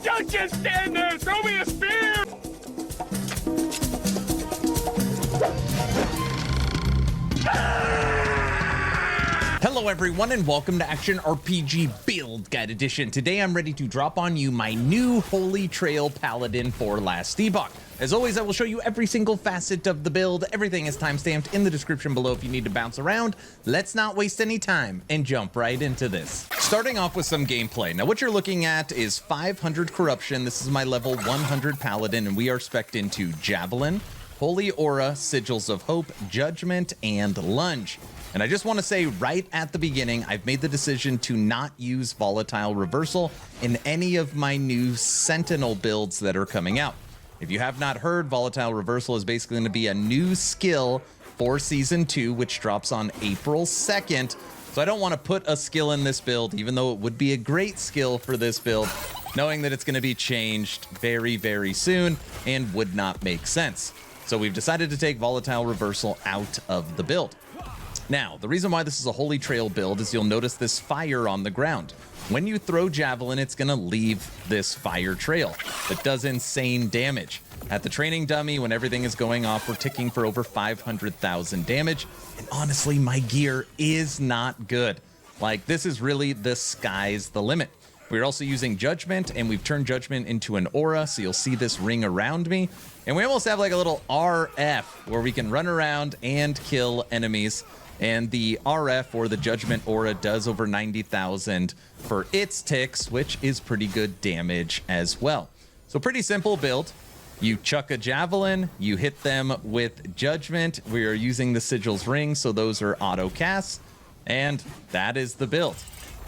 Don't just stand there! Throw me a spear! Hello everyone and welcome to Action RPG Build Guide Edition. Today I'm ready to drop on you my new Holy Trail Paladin for last Epoch. As always, I will show you every single facet of the build. Everything is timestamped in the description below if you need to bounce around. Let's not waste any time and jump right into this. Starting off with some gameplay. Now what you're looking at is 500 corruption. This is my level 100 Paladin and we are spec'd into Javelin, Holy Aura, Sigils of Hope, Judgment, and Lunge. And I just want to say right at the beginning, I've made the decision to not use Volatile Reversal in any of my new Sentinel builds that are coming out. If you have not heard, Volatile Reversal is basically going to be a new skill for Season 2, which drops on April 2nd. So I don't want to put a skill in this build, even though it would be a great skill for this build, knowing that it's going to be changed very, very soon and would not make sense. So we've decided to take Volatile Reversal out of the build. Now, the reason why this is a Holy Trail build is you'll notice this fire on the ground. When you throw Javelin, it's going to leave this fire trail that does insane damage. At the training dummy, when everything is going off, we're ticking for over 500,000 damage. And honestly, my gear is not good. Like, this is really the sky's the limit. We're also using Judgment, and we've turned Judgment into an aura, so you'll see this ring around me. And we almost have like a little RF where we can run around and kill enemies. And the RF, or the Judgment Aura, does over 90,000 for its ticks, which is pretty good damage as well. So pretty simple build. You chuck a Javelin, you hit them with Judgment. We are using the Sigils ring, so those are auto casts. And that is the build.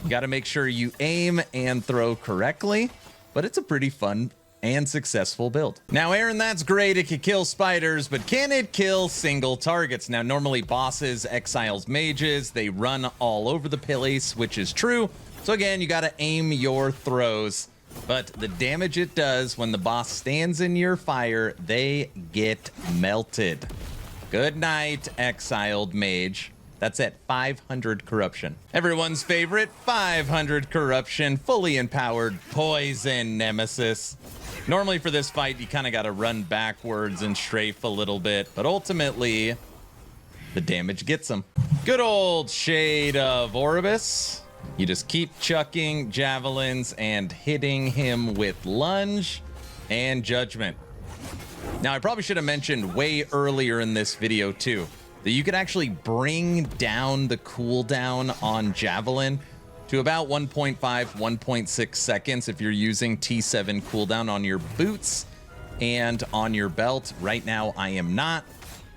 You got to make sure you aim and throw correctly, but it's a pretty fun and successful build. Now, Aaron, that's great. It could kill spiders, but can it kill single targets? Now, normally bosses, exiles, mages, they run all over the place, which is true. So again, you got to aim your throws, but the damage it does when the boss stands in your fire, they get melted. Good night, exiled mage. That's at 500 corruption. Everyone's favorite 500 corruption, fully empowered poison nemesis. Normally for this fight, you kind of got to run backwards and strafe a little bit, but ultimately, the damage gets him. Good old Shade of Orbis. You just keep chucking javelins and hitting him with Lunge and Judgment. Now, I probably should have mentioned way earlier in this video too, that you could actually bring down the cooldown on Javelin to about 1.5, 1.6 seconds if you're using T7 cooldown on your boots and on your belt. Right now, I am not.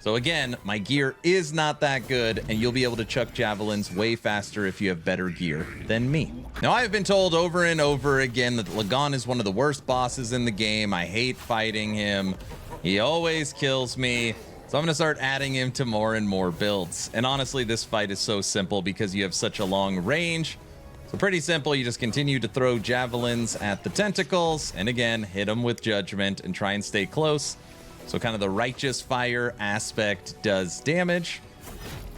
So again, my gear is not that good, and you'll be able to chuck javelins way faster if you have better gear than me. Now, I've been told over and over again that Lagon is one of the worst bosses in the game. I hate fighting him. He always kills me. So I'm going to start adding him to more and more builds. And honestly, this fight is so simple because you have such a long range. So pretty simple. You just continue to throw javelins at the tentacles and again, hit them with Judgment and try and stay close. So kind of the righteous fire aspect does damage.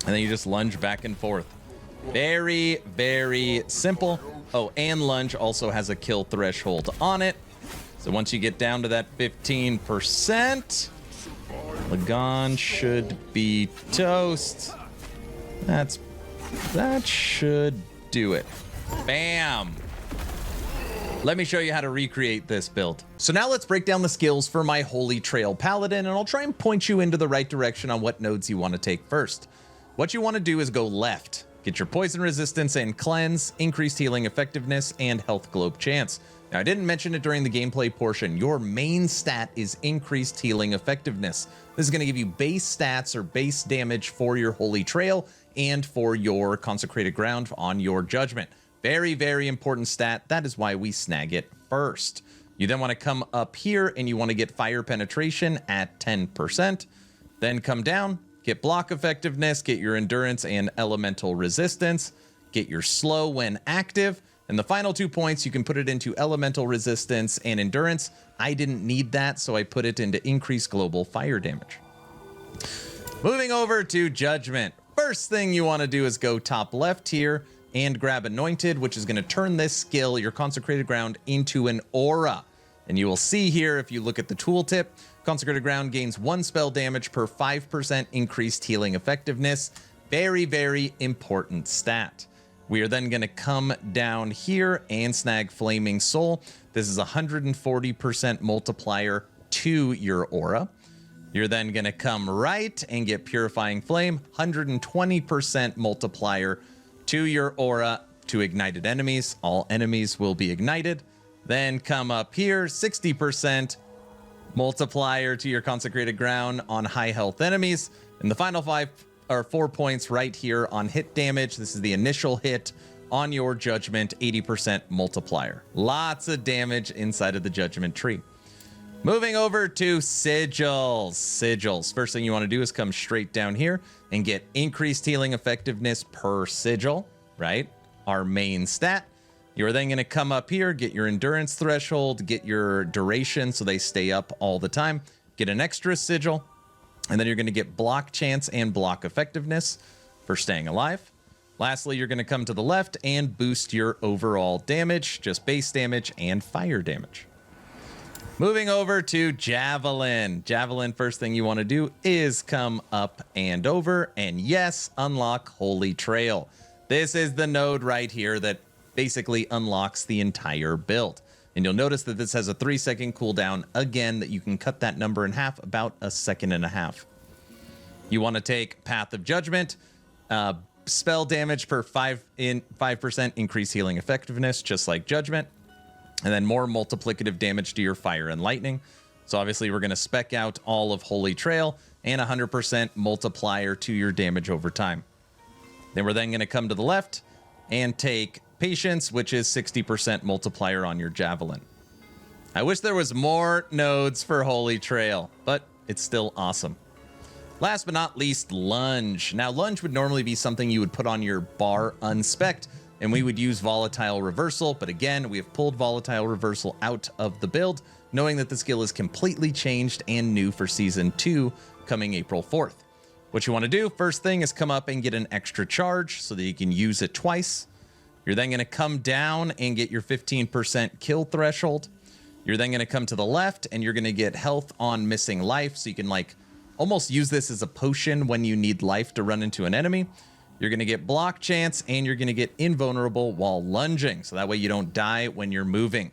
And then you just lunge back and forth. Very, very simple. Oh, and Lunge also has a kill threshold on it. So once you get down to that 15%, Lagon should be toast. That should do it. Bam. Let me show you how to recreate this build. So now let's break down the skills for my Holy Trail Paladin, and I'll try and point you into the right direction on what nodes you want to take first. What you want to do is go left. Get your poison resistance and cleanse, increased healing effectiveness, and health globe chance. Now, I didn't mention it during the gameplay portion. Your main stat is increased healing effectiveness. This is going to give you base stats or base damage for your Holy Trail and for your consecrated ground on your Judgment. Very, very important stat. That is why we snag it first. You then want to come up here and you want to get fire penetration at 10%. Then come down, get block effectiveness, get your endurance and elemental resistance, get your slow when active. And the final 2 points, you can put it into elemental resistance and endurance. I didn't need that, so I put it into increased global fire damage. Moving over to Judgment. First thing you want to do is go top left here and grab Anointed, which is going to turn this skill, your Consecrated Ground, into an aura. And you will see here, if you look at the tooltip, Consecrated Ground gains 1 spell damage per 5% increased healing effectiveness. Very, very important stat. We are then going to come down here and snag Flaming Soul. This is a 140% multiplier to your aura. You're then going to come right and get Purifying Flame, 120% multiplier to your aura to ignited enemies. All enemies will be ignited. Then come up here, 60% multiplier to your Consecrated Ground on high health enemies. And the final 4 points right here on hit damage. This is the initial hit on your Judgment, 80% multiplier. Lots of damage inside of the Judgment tree. Moving over to Sigils. Sigils. First thing you want to do is come straight down here and get increased healing effectiveness per sigil, right? Our main stat. You're then going to come up here, get your endurance threshold, get your duration so they stay up all the time, get an extra sigil, and then you're going to get block chance and block effectiveness for staying alive. Lastly, you're going to come to the left and boost your overall damage, just base damage and fire damage. Moving over to Javelin. Javelin, first thing you want to do is come up and over, and yes, unlock Holy Trail. This is the node right here that basically unlocks the entire build. And you'll notice that this has a 3-second cooldown again, that you can cut that number in half, about 1.5 seconds. You want to take Path of Judgment, spell damage per 5% increase healing effectiveness, just like Judgment, and then more multiplicative damage to your fire and lightning. So obviously we're going to spec out all of Holy Trail and 100% multiplier to your damage over time. Then we're then going to come to the left and take Patience, which is 60% multiplier on your Javelin. I wish there was more nodes for Holy Trail, but it's still awesome. Last but not least, Lunge. Now, Lunge would normally be something you would put on your bar unspec'd, and we would use Volatile Reversal, but again, we have pulled Volatile Reversal out of the build, knowing that the skill is completely changed and new for Season 2, coming April 4th. What you want to do, first thing, is come up and get an extra charge so that you can use it twice. You're then going to come down and get your 15% kill threshold. You're then going to come to the left and you're going to get health on missing life, so you can like almost use this as a potion when you need life to run into an enemy. You're going to get block chance and you're going to get invulnerable while lunging, so that way you don't die when you're moving.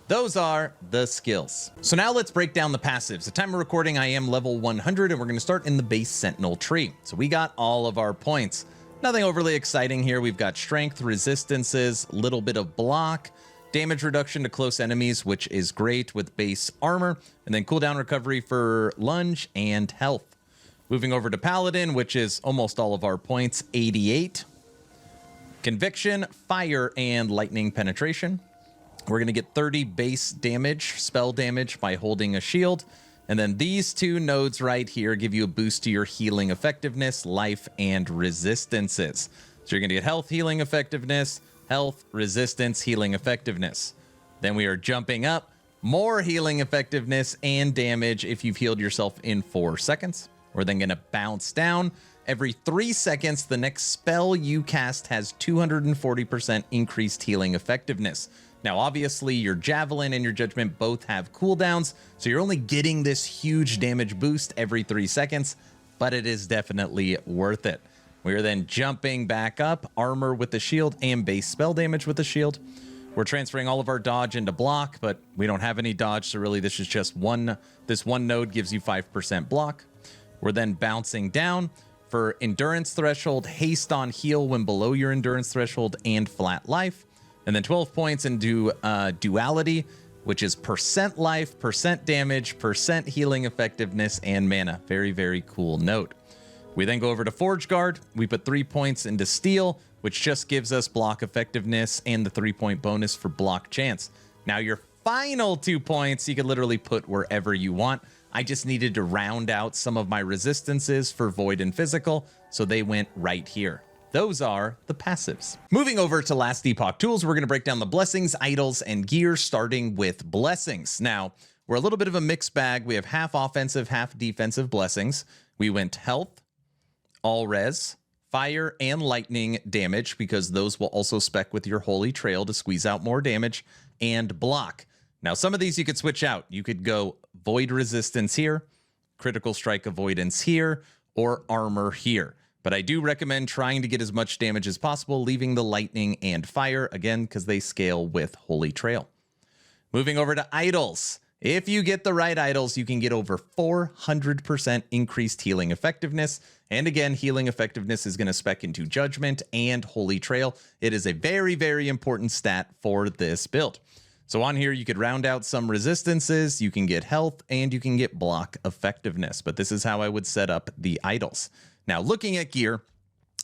Those are the skills. So now let's break down the passives. The time of recording, I am level 100 and we're going to start in the base Sentinel tree. So we got all of our points. Nothing overly exciting here. We've got strength, resistances, little bit of block, damage reduction to close enemies, which is great with base armor, and then cooldown recovery for lunge and health. Moving over to Paladin, which is almost all of our points, 88. Conviction, fire, and lightning penetration. We're going to get 30 base damage, spell damage by holding a shield. And then these two nodes right here give you a boost to your healing effectiveness, life, and resistances. So you're going to get health, healing effectiveness, health, resistance, healing effectiveness. Then we are jumping up, more healing effectiveness and damage if you've healed yourself in 4 seconds. We're then going to bounce down. Every 3 seconds, the next spell you cast has 240% increased healing effectiveness. Now, obviously, your Javelin and your Judgment both have cooldowns, so you're only getting this huge damage boost every 3 seconds, but it is definitely worth it. We are then jumping back up, armor with the shield and base spell damage with the shield. We're transferring all of our dodge into block, but we don't have any dodge, so really this is just this one node gives you 5% block. We're then bouncing down for endurance threshold, haste on heal when below your endurance threshold, and flat life. And then 12 points into duality, which is percent life, percent damage, percent healing effectiveness, and mana. Very, very cool note. We then go over to Forge Guard. We put 3 points into steel, which just gives us block effectiveness and the 3-point bonus for block chance. Now your final 2 points, you can literally put wherever you want. I just needed to round out some of my resistances for void and physical, so they went right here. Those are the passives. Moving over to last Epoch tools, we're going to break down the blessings, idols, and gear, starting with blessings. Now, we're a little bit of a mixed bag. We have half offensive, half defensive blessings. We went health, all res, fire and lightning damage, because those will also spec with your Holy Trail to squeeze out more damage, and block. Now, some of these you could switch out. You could go void resistance here, critical strike avoidance here, or armor here. But I do recommend trying to get as much damage as possible, leaving the lightning and fire, again, because they scale with Holy Trail. Moving over to idols. If you get the right idols, you can get over 400% increased healing effectiveness. And again, healing effectiveness is going to spec into Judgment and Holy Trail. It is a very, very important stat for this build. So on here, you could round out some resistances, you can get health, and you can get block effectiveness. But this is how I would set up the idols. Now, looking at gear,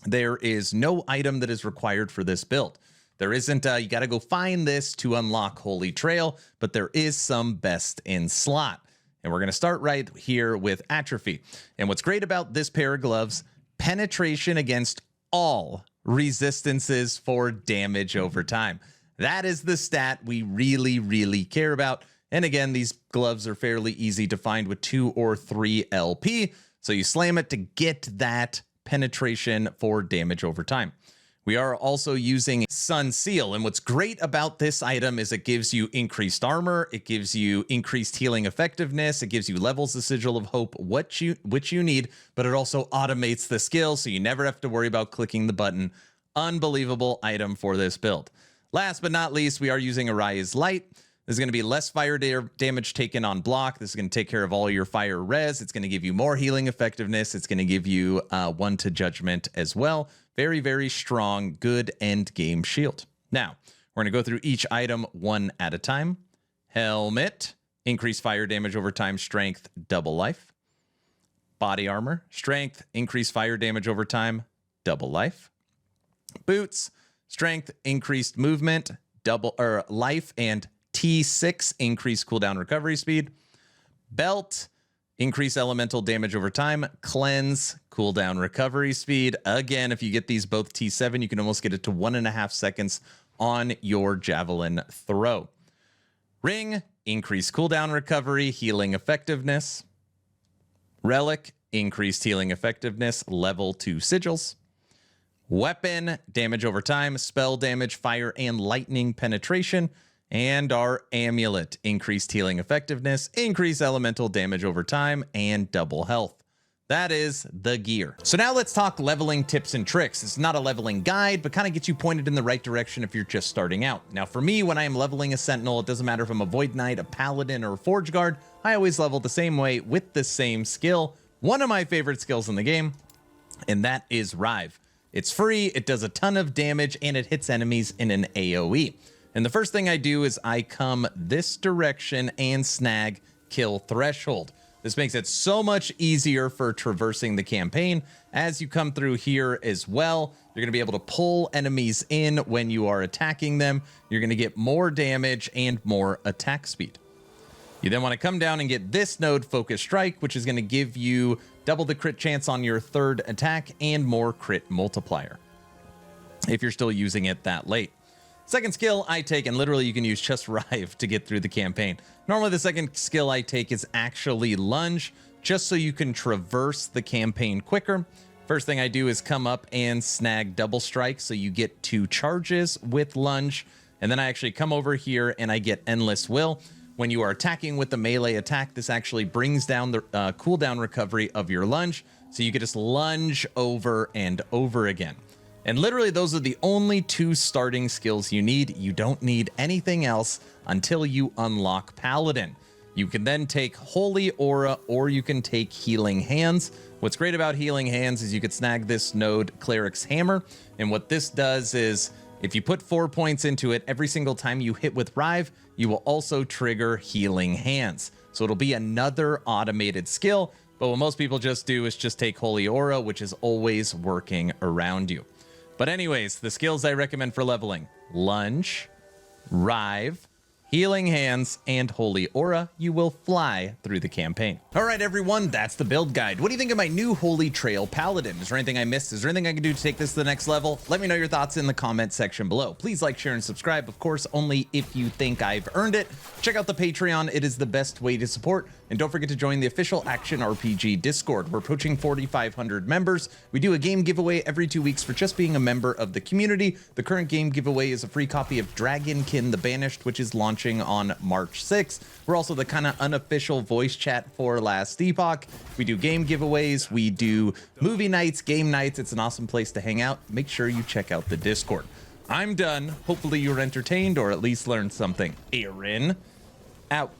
there is no item that is required for this build. There isn't, you got to go find this to unlock Holy Trail, but there is some best in slot. And we're going to start right here with Atrophy. And what's great about this pair of gloves, penetration against all resistances for damage over time. That is the stat we really, really care about. And again, these gloves are fairly easy to find with 2 or 3 LP. So you slam it to get that penetration for damage over time. We are also using Sun Seal, and what's great about this item is it gives you increased armor, it gives you increased healing effectiveness, it gives you levels of Sigil of Hope, which you need, but it also automates the skill, so you never have to worry about clicking the button. Unbelievable item for this build. Last but not least, we are using Araya's Light. There's going to be less fire damage taken on block. This is going to take care of all your fire res. It's going to give you more healing effectiveness. It's going to give you 1 to Judgment as well. Very, very strong, good end game shield. Now, we're going to go through each item one at a time. Helmet, increase fire damage over time, strength, double life. Body armor, strength, increase fire damage over time, double life. Boots, strength, increased movement, double life, and T6, increase cooldown recovery speed. Belt, increase elemental damage over time. Cleanse, cooldown recovery speed. Again, if you get these both T7, you can almost get it to 1.5 seconds on your Javelin throw. Ring, increase cooldown recovery, healing effectiveness. Relic, increased healing effectiveness, level 2 sigils. Weapon, damage over time, spell damage, fire and lightning penetration. And our amulet, increased healing effectiveness, increased elemental damage over time, and double health. That is the gear. So now let's talk leveling tips and tricks. It's not a leveling guide, but kind of gets you pointed in the right direction if you're just starting out. Now for me, when I am leveling a Sentinel, it doesn't matter if I'm a Void Knight, a Paladin, or a Forge Guard, I always level the same way with the same skill. One of my favorite skills in the game, and that is Rive. It's free, it does a ton of damage, and it hits enemies in an AoE. And the first thing I do is I come this direction and snag Kill Threshold. This makes it so much easier for traversing the campaign. As you come through here as well, you're going to be able to pull enemies in when you are attacking them. You're going to get more damage and more attack speed. You then want to come down and get this node, Focus Strike, which is going to give you double the crit chance on your third attack and more crit multiplier, if you're still using it that late. Second skill I take, and literally you can use just Rive to get through the campaign. Normally the second skill I take is actually Lunge, just so you can traverse the campaign quicker. First thing I do is come up and snag Double Strike, so you get 2 charges with Lunge. And then I actually come over here and I get Endless Will. When you are attacking with the melee attack, this actually brings down the cooldown recovery of your Lunge, so you can just lunge over and over again. And literally, those are the only 2 starting skills you need. You don't need anything else until you unlock Paladin. You can then take Holy Aura, or you can take Healing Hands. What's great about Healing Hands is you could snag this node, Cleric's Hammer. And what this does is, if you put 4 points into it, every single time you hit with Rive, you will also trigger Healing Hands. So it'll be another automated skill. But what most people just do is just take Holy Aura, which is always working around you. But anyways, the skills I recommend for leveling: Lunge, Rive, Healing Hands, and Holy Aura, you will fly through the campaign. All right, everyone, that's the build guide. What do you think of my new Holy Trail Paladin? Is there anything I missed? Is there anything I can do to take this to the next level? Let me know your thoughts in the comment section below. Please like, share, and subscribe. Of course, only if you think I've earned it. Check out the Patreon. It is the best way to support. And don't forget to join the official Action RPG Discord. We're approaching 4,500 members. We do a game giveaway every 2 weeks for just being a member of the community. The current game giveaway is a free copy of Dragonkin the Banished, which is launching on March 6th. We're also the kind of unofficial voice chat for Last Epoch. We do game giveaways. We do movie nights, game nights. It's an awesome place to hang out. Make sure you check out the Discord. I'm done. Hopefully you were entertained or at least learned something. Aaron, out.